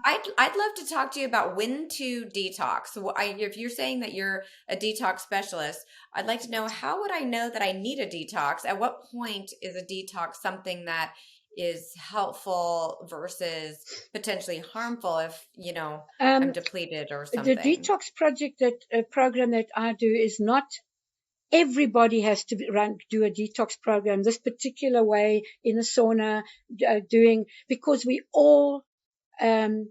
I'd love to talk to you about when to detox. So if you're saying that you're a detox specialist, I'd like to know, how would I know that I need a detox? At what point is a detox something that is helpful versus potentially harmful if, I'm Um, depleted or the something? detox project that program that I do is not everybody has to do a detox program this particular way in a sauna, doing, because um,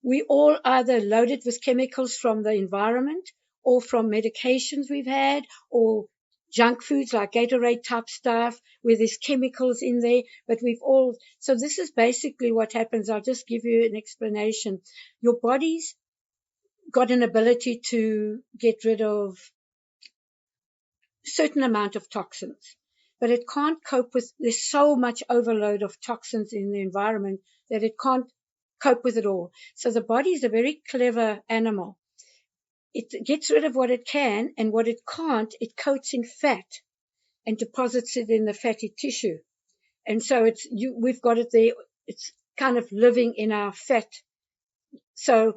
we all either loaded with chemicals from the environment or from medications we've had or junk foods like Gatorade type stuff where there's chemicals in there. But so this is basically what happens. I'll just give you an explanation. Your body's got an ability to get rid of certain amount of toxins, but it can't cope with, there's so much overload of toxins in the environment that it can't cope with it all. So the body is a very clever animal. It gets rid of what it can, and what it can't, it coats in fat and deposits it in the fatty tissue. And so we've got it there. It's kind of living in our fat. So,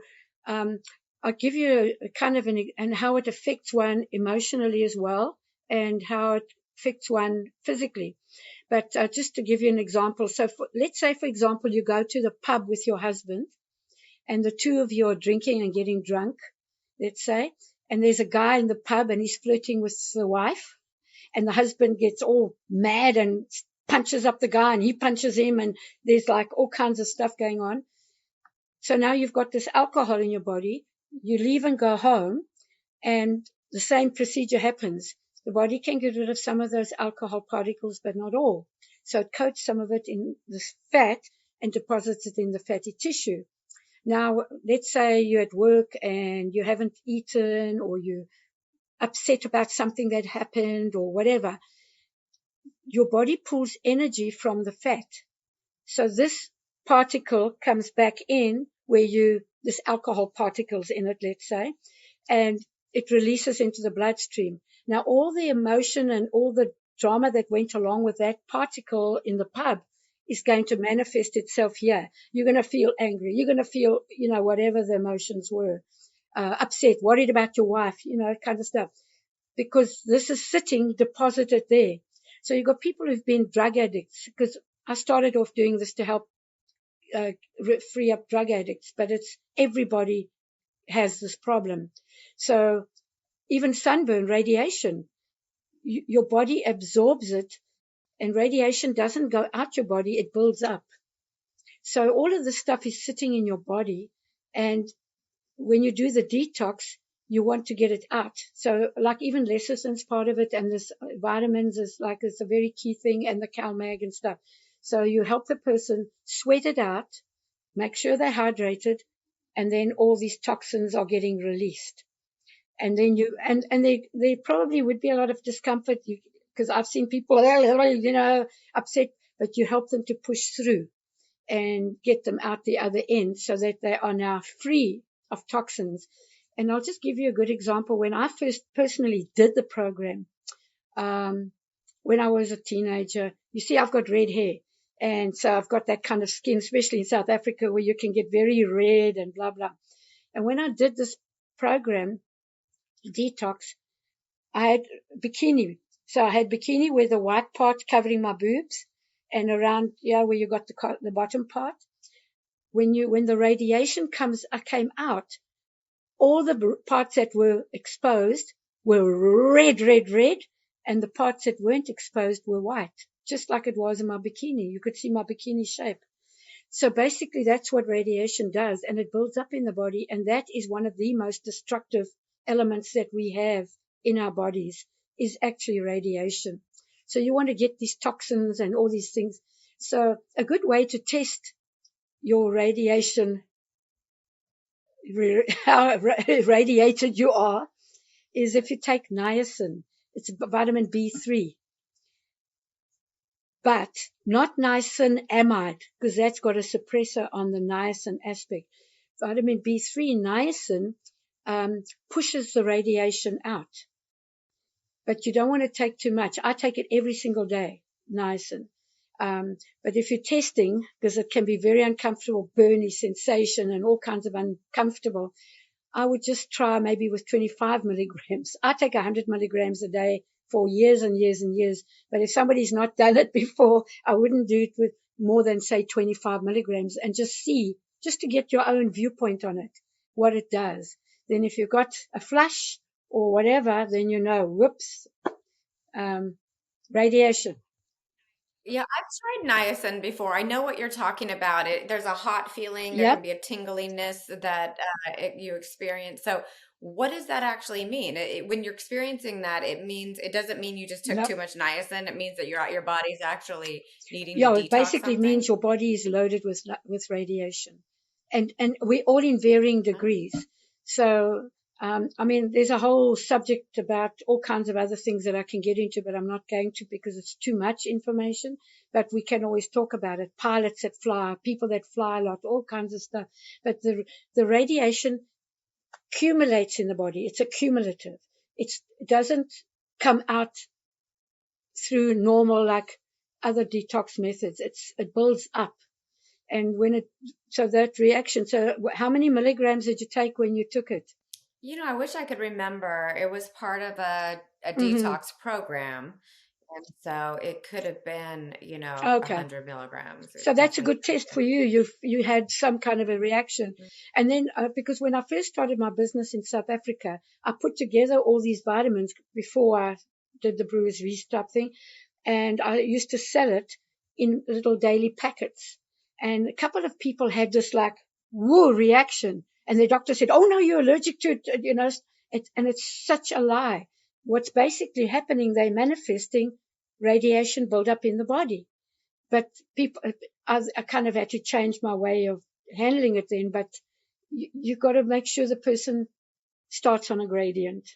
um, I'll give you a kind of and how it affects one emotionally as well, and how it affects one physically. But just to give you an example, so let's say, for example, you go to the pub with your husband, and the two of you are drinking and getting drunk, let's say, and there's a guy in the pub and he's flirting with the wife, and the husband gets all mad and punches up the guy, and he punches him, and there's like all kinds of stuff going on. So now you've got this alcohol in your body. You leave and go home, and the same procedure happens. The body can get rid of some of those alcohol particles, but not all. So it coats some of it in this fat and deposits it in the fatty tissue. Now, let's say you're at work and you haven't eaten, or you're upset about something that happened or whatever. Your body pulls energy from the fat. So this particle comes back in where this alcohol particles in it, let's say, and it releases into the bloodstream. Now, all the emotion and all the drama that went along with that particle in the pub is going to manifest itself here. You're going to feel angry. You're going to feel, whatever the emotions were, upset, worried about your wife, kind of stuff, because this is sitting deposited there. So you've got people who've been drug addicts, because I started off doing this to help uh, free up drug addicts, but it's everybody has this problem. So even sunburn, radiation, your body absorbs it, and radiation doesn't go out your body, it builds up. So all of this stuff is sitting in your body, and when you do the detox, you want to get it out. So like even lecithin's part of it, and this vitamins is a very key thing, and the CalMag and stuff. So you help the person sweat it out, make sure they're hydrated, and then all these toxins are getting released. And then there probably would be a lot of discomfort, because I've seen people, upset, but you help them to push through and get them out the other end so that they are now free of toxins. And I'll just give you a good example. When I first personally did the program, um, when I was a teenager, you see, I've got red hair. And so I've got that kind of skin, especially in South Africa, where you can get very red and blah, blah. And when I did this program, detox, I had bikini. So I had bikini with the white part covering my boobs, and around, where you got the bottom part. When the radiation came out, all the parts that were exposed were red, red, red, and the parts that weren't exposed were white, just like it was in my bikini. You could see my bikini shape. So basically, that's what radiation does, and it builds up in the body, and that is one of the most destructive elements that we have in our bodies, is actually radiation. So you want to get these toxins and all these things. So a good way to test your radiation, how radiated you are, is if you take niacin. It's vitamin B3, but not niacinamide, because that's got a suppressor on the niacin aspect. Vitamin B3, niacin, pushes the radiation out, but you don't want to take too much. I take it every single day, niacin. But if you're testing, because it can be very uncomfortable, burny sensation and all kinds of uncomfortable, I would just try maybe with 25 milligrams. I take 100 milligrams a day for years and years and years. But if somebody's not done it before, I wouldn't do it with more than, say, 25 milligrams and just see, just to get your own viewpoint on it, what it does. Then if you've got a flush or whatever, then you know, whoops, radiation. Yeah, I've tried niacin before. I know what you're talking about. There's a hot feeling. There can Yep. be a tingliness that you experience. So, what does that actually mean? When you're experiencing that, it doesn't mean you just took Yep. too much niacin. It means that your body's actually needing to Yeah, it detox basically means something. your body is loaded with radiation, and we're all in varying degrees. So, I mean, there's a whole subject about all kinds of other things that I can get into, but I'm not going to because it's too much information. But we can always talk about it. Pilots that fly, people that fly a lot, all kinds of stuff. But the radiation accumulates in the body. It's accumulative. It doesn't come out through normal like other detox methods. It builds up, and so that reaction. So how many milligrams did you take when you took it? I wish I could remember. It was part of a Hmm. detox program. And so it could have been, Okay. 100 milligrams. So It that's a definitely good could test for have you. You had some kind of a reaction, been. and then because when I first started my business in South Africa, I put together all these vitamins before I did the Brewers Restart thing, and I used to sell it in little daily packets. And a couple of people had this like woo reaction, and the doctor said, "Oh no, you're allergic to it," and it's such a lie. What's basically happening? They're manifesting radiation buildup in the body, but people, I kind of had to change my way of handling it then. But you got to make sure the person starts on a gradient.